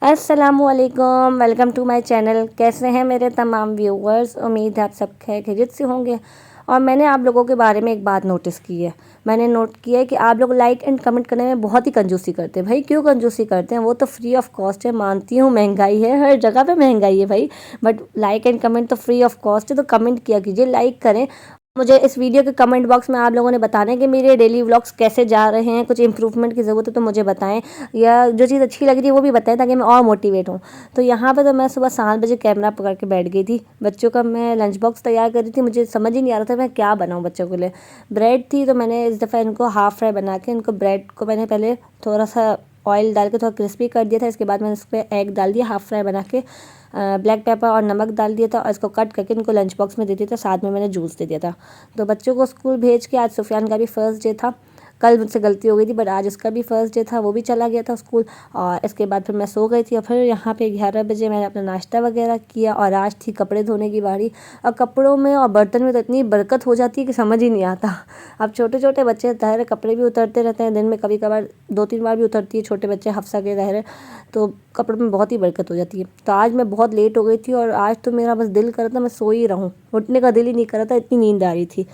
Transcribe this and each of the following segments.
अस्सलामुअलैकुम, welcome to my channel. कैसे हैं मेरे तमाम व्यूवर्स? उम्मीद है आप सब खैरियत से होंगे। और मैंने आप लोगों के बारे में एक बात नोटिस की है। मैंने नोट किया है कि आप लोग लाइक एंड कमेंट करने में बहुत ही कंजूसी करते हैं। भाई क्यों कंजूसी करते हैं? वो तो फ्री ऑफ कॉस्ट है, मानती हूँ महंगाई है, हर जगह पे महंगाई है भाई। बट लाइक एंड कमेंट तो फ्री ऑफ कॉस्ट है, तो कमेंट किया कीजिए, लाइक करें। मुझे इस वीडियो के कमेंट बॉक्स में आप लोगों ने बताना है कि मेरे डेली व्लॉग्स कैसे जा रहे हैं, कुछ इंप्रूवमेंट की ज़रूरत है तो मुझे बताएं, या जो चीज़ अच्छी लग रही है वो भी बताएं ताकि मैं और मोटिवेट हूँ। तो यहाँ पे तो मैं सुबह 7 बजे कैमरा पकड़ के बैठ गई थी। बच्चों का मैं लंच बॉक्स तैयार कर रही थी। मुझे समझ ही नहीं आ रहा था मैं क्या बनाऊँ बच्चों के लिए। ब्रेड थी तो मैंने इस दफ़ा इनको हाफ़ फ्राई बना के, इनको ब्रेड को मैंने पहले थोड़ा सा ऑयल डाल के थोड़ा क्रिस्पी कर दिया था। इसके बाद मैंने उस पर एग डाल दिया, हाफ़ फ्राई बना के ब्लैक पेपर और नमक डाल दिया था और इसको कट करके इनको लंच बॉक्स में दे दिया था। साथ में मैंने जूस दे दिया था। तो बच्चों को स्कूल भेज के, आज सुफियान का भी फ़र्स्ट डे था। कल मुझसे गलती हो गई थी बट आज उसका भी फ़र्स्ट डे था, वो भी चला गया था स्कूल। और इसके बाद फिर मैं सो गई थी और फिर यहाँ पे 11 बजे मैंने अपना नाश्ता वगैरह किया और आज थी कपड़े धोने की बारी। और कपड़ों में और बर्तन में तो इतनी बरकत हो जाती है कि समझ ही नहीं आता। अब छोटे छोटे बच्चे तहरे कपड़े भी उतरते रहते हैं दिन में, कभी कभार 2-3 बार भी उतरती है छोटे बच्चे हफ्सा के तहरे, तो कपड़ों में बहुत ही बरकत हो जाती है। तो आज मैं बहुत लेट हो गई थी और आज तो मेरा बस दिल कर रहा था मैं सो ही रहूँ, उठने का दिल ही नहीं कर रहा था, इतनी नींद आ रही थी।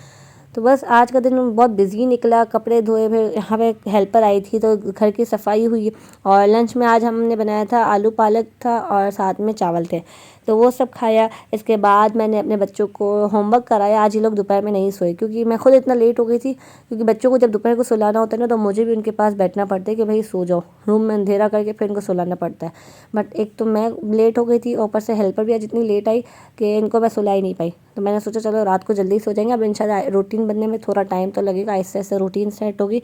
तो बस आज का दिन बहुत बिजी निकला। कपड़े धोए, फिर यहाँ पे हेल्पर आई थी तो घर की सफाई हुई। और लंच में आज हमने बनाया था आलू पालक था और साथ में चावल थे, तो वो सब खाया। इसके बाद मैंने अपने बच्चों को होमवर्क कराया। आज ये लोग दोपहर में नहीं सोए क्योंकि मैं खुद इतना लेट हो गई थी, क्योंकि बच्चों को जब दोपहर को सुलाना होता है ना तो मुझे भी उनके पास बैठना पड़ता है कि भाई सो जाओ, रूम में अंधेरा करके फिर इनको सुलाना पड़ता है। बट एक तो मैं लेट हो गई थी, ऊपर से हेल्पर भी आज इतनी लेट आई कि इनको मैं सुला ही नहीं पाई। तो मैंने सोचा चलो रात को जल्दी सो जाएंगे। अब इंशाल्लाह रूटीन बनने में थोड़ा टाइम तो लगेगा, ऐसे ऐसे रूटीन सेट होगी।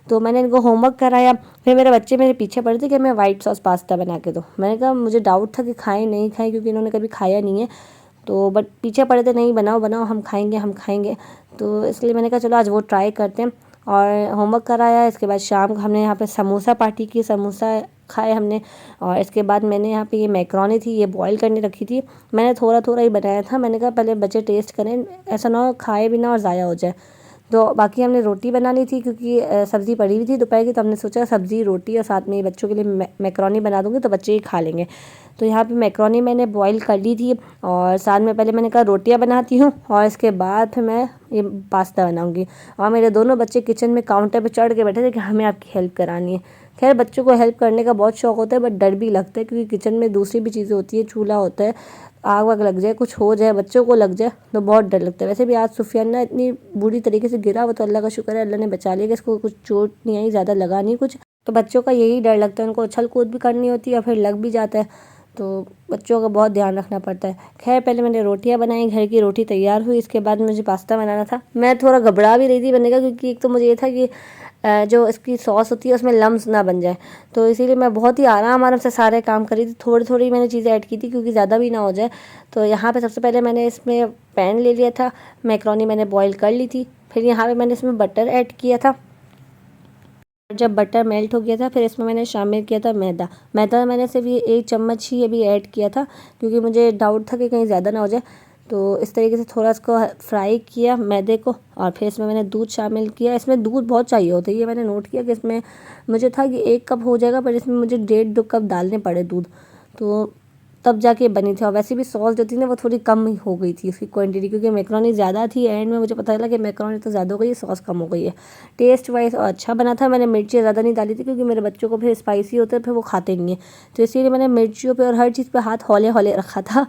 तो मैंने इनको होमवर्क कराया। फिर मेरे बच्चे मेरे पीछे पड़े थे कि मैं वाइट सॉस पास्ता बना के दो। मैंने कहा मुझे डाउट था कि खाएं नहीं खाएं क्योंकि इन्होंने कभी खाया नहीं है, तो बट पीछे पड़े थे नहीं बनाओ बनाओ, हम खाएंगे हम खाएंगे। तो इसलिए मैंने कहा चलो आज वो ट्राई करते हैं और होमवर्क कराया। इसके बाद शाम को हमने यहाँ पे समोसा पार्टी की, समोसा खाए हमने। और इसके बाद मैंने यहाँ पे ये मैक्रोनी थी, ये बॉईल करने रखी थी। मैंने थोड़ा थोड़ा ही बनाया था, मैंने कहा पहले बच्चे टेस्ट करें, ऐसा ना हो खाए भी ना और ज़ाया हो जाए। तो बाकी हमने रोटी बना ली थी क्योंकि सब्ज़ी पड़ी हुई थी दोपहर की, तो हमने सोचा सब्ज़ी रोटी और साथ में बच्चों के लिए मैक्रोनी बना दूँगी तो बच्चे ही खा लेंगे। तो यहाँ पे मैक्रोनी मैंने बॉईल कर ली थी और साथ में पहले मैंने कहा रोटियाँ बनाती हूँ और इसके बाद फिर मैं ये पास्ता बनाऊँगी। और मेरे दोनों बच्चे किचन में काउंटर पर चढ़ के बैठे थे कि हमें आपकी हेल्प करानी है। खैर बच्चों को हेल्प करने का बहुत शौक़ होता है बट डर भी लगता है क्योंकि किचन में दूसरी भी चीज़ें होती है, चूल्हा होता है, आग वाग लग जाए, कुछ हो जाए, बच्चों को लग जाए तो बहुत डर लगता है। वैसे भी आज सुफियान ना इतनी बुरी तरीके से गिरा, वो तो अल्लाह का शुक्र है अल्लाह ने बचा लिया कि इसको कुछ चोट नहीं आई, ज़्यादा लगा नहीं कुछ। तो बच्चों का यही डर लगता है, उनको उछल कूद भी करनी होती है और फिर लग भी जाता है, तो बच्चों का बहुत ध्यान रखना पड़ता है। खैर पहले मैंने रोटियां बनाई, घर की रोटी तैयार हुई, इसके बाद मुझे पास्ता बनाना था। मैं थोड़ा घबरा भी रही थी बनने का क्योंकि एक तो मुझे ये था कि जो इसकी सॉस होती है उसमें लम्स ना बन जाए, तो इसीलिए मैं बहुत ही आराम आराम से सारे काम करी थी। थोड़ी थोड़ी मैंने चीज़ें ऐड की थी क्योंकि ज़्यादा भी ना हो जाए। तो यहाँ पे सबसे पहले मैंने इसमें पैन ले लिया था, मैक्रोनी मैंने बॉईल कर ली थी। फिर यहाँ पे मैंने इसमें बटर ऐड किया था। जब बटर मेल्ट हो गया था फिर इसमें मैंने शामिल किया था मैदा। मैदा मैंने सिर्फ ये 1 चम्मच ही अभी ऐड किया था क्योंकि मुझे डाउट था कि कहीं ज़्यादा ना हो जाए। तो इस तरीके से थोड़ा इसको फ्राई किया मैदे को और फिर इसमें मैंने दूध शामिल किया। इसमें दूध बहुत चाहिए होता है, ये मैंने नोट किया कि इसमें मुझे था कि 1 कप हो जाएगा पर इसमें मुझे 1.5-2 कप डालने पड़े दूध, तो तब जाके बनी थी। और वैसे भी सॉस जो थी ना वो थोड़ी कम ही हो गई थी उसकी क्वांटिटी, क्योंकि मैक्रोनी ज़्यादा थी। एंड में मुझे पता चला कि मैक्रोनी तो ज़्यादा हो गई है, सॉस कम हो गई है। टेस्ट वाइज अच्छा बना था। मैंने मिर्ची ज़्यादा नहीं डाली थी क्योंकि मेरे बच्चों को फिर स्पाइसी होता है, फिर वो खाते नहीं है, तो इसीलिए मैंने मिर्चियों पे और हर चीज़ पे हाथ हौले हौले रखा था।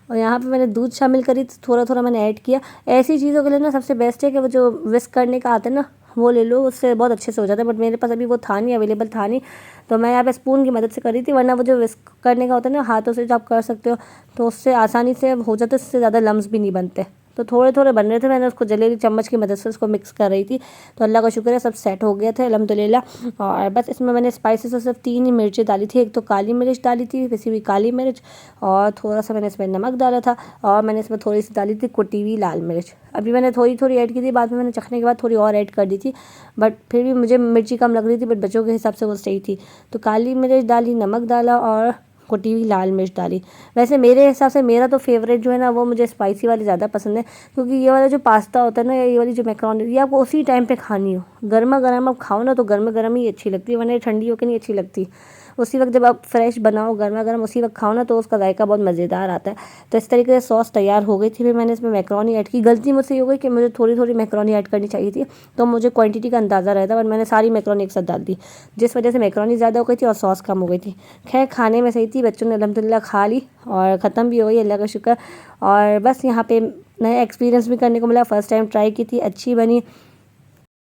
और यहाँ पे मैंने दूध शामिल करी, थोड़ा थोड़ा मैंने ऐड किया। ऐसी चीज़ों के लिए ना सबसे बेस्ट है कि वो जो विस्क करने का आता है ना वो ले लो, उससे बहुत अच्छे से हो जाता है। बट मेरे पास अभी वो था नहीं, अवेलेबल था नहीं, तो मैं यहाँ पे स्पून की मदद से कर रही थी। वरना वो जो विस्क करने का होता है ना हाथों से जो आप कर सकते हो तो उससे आसानी से हो जाता है, उससे ज़्यादा लम्स भी नहीं बनते। तो थोड़े थोड़े बन रहे थे, मैंने उसको जलेबी चम्मच की मदद से उसको मिक्स कर रही थी। तो अल्लाह का शुक्र है सब सेट हो गया था अल्हम्दुलिल्लाह। और बस इसमें मैंने स्पाइसेस और सिर्फ 3 ही मिर्ची डाली थी। एक तो काली मिर्च डाली थी, पिसी हुई काली मिर्च, और थोड़ा सा मैंने इसमें नमक डाला था, और मैंने इसमें थोड़ी सी डाली थी कुटी हुई लाल मिर्च। अभी मैंने थोड़ी थोड़ी ऐड की थी, बाद में मैंने चखने के बाद थोड़ी और ऐड कर दी थी, बट फिर भी मुझे मिर्ची कम लग रही थी, बट बच्चों के हिसाब से वो सही थी। तो काली मिर्च डाली, नमक डाला और कुटी हुई लाल मिर्च डाली। वैसे मेरे हिसाब से मेरा तो फेवरेट जो है ना वो मुझे स्पाइसी वाली ज़्यादा पसंद है, क्योंकि ये वाला जो पास्ता होता है ना, ये वाली जो मैक्रोनी, ये आपको उसी टाइम पे खानी हो, गर्मा गर्म आप खाओ ना तो गर्मा गर्म ही अच्छी लगती है, वरना ठंडी होकर नहीं अच्छी लगती। उसी वक्त जब आप फ्रेश बनाओ गर्मा गर्म उसी वक्त खाओ ना तो उसका जायका बहुत मज़ेदार आता है। तो इस तरीके से सॉस तैयार हो गई थी। फिर मैंने इसमें मैक्रोनी ऐड की। गलती मुझसे ये हो गई कि मुझे थोड़ी थोड़ी मैक्रोनी ऐड करनी चाहिए थी, तो मुझे क्वांटिटी का अंदाज़ा रहता, बट मैंने सारी मैक्रोनी एक साथ डाल दी, जिस वजह से मैक्रोनी ज़्यादा हो गई थी और सॉस कम हो गई थी। खैर खाने में सही थी, बच्चों ने अल्हम्दुलिल्लाह खा ली और ख़त्म भी हो गई, अल्लाह का शुक्र। और बस यहाँ पे नया एक्सपीरियंस भी करने को मिला, फ़र्स्ट टाइम ट्राई की थी, अच्छी बनी।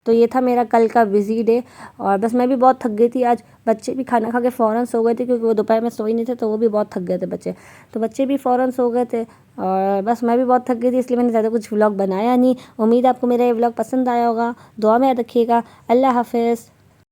तो ये था मेरा कल का बिज़ी डे। और बस मैं भी बहुत थक गई थी आज। बच्चे भी खाना खा के फ़ौरन सो गए थे, क्योंकि वो दोपहर में सो ही नहीं थे, तो वो भी बहुत थक गए थे बच्चे। तो बच्चे भी फ़ौरन सो गए थे और बस मैं भी बहुत थक गई थी, इसलिए मैंने ज़्यादा कुछ व्लॉग बनाया नहीं। उम्मीद है आपको मेरा ये व्लॉग पसंद आया होगा। दुआ में याद रखिएगा। अल्लाह हाफ़िज़।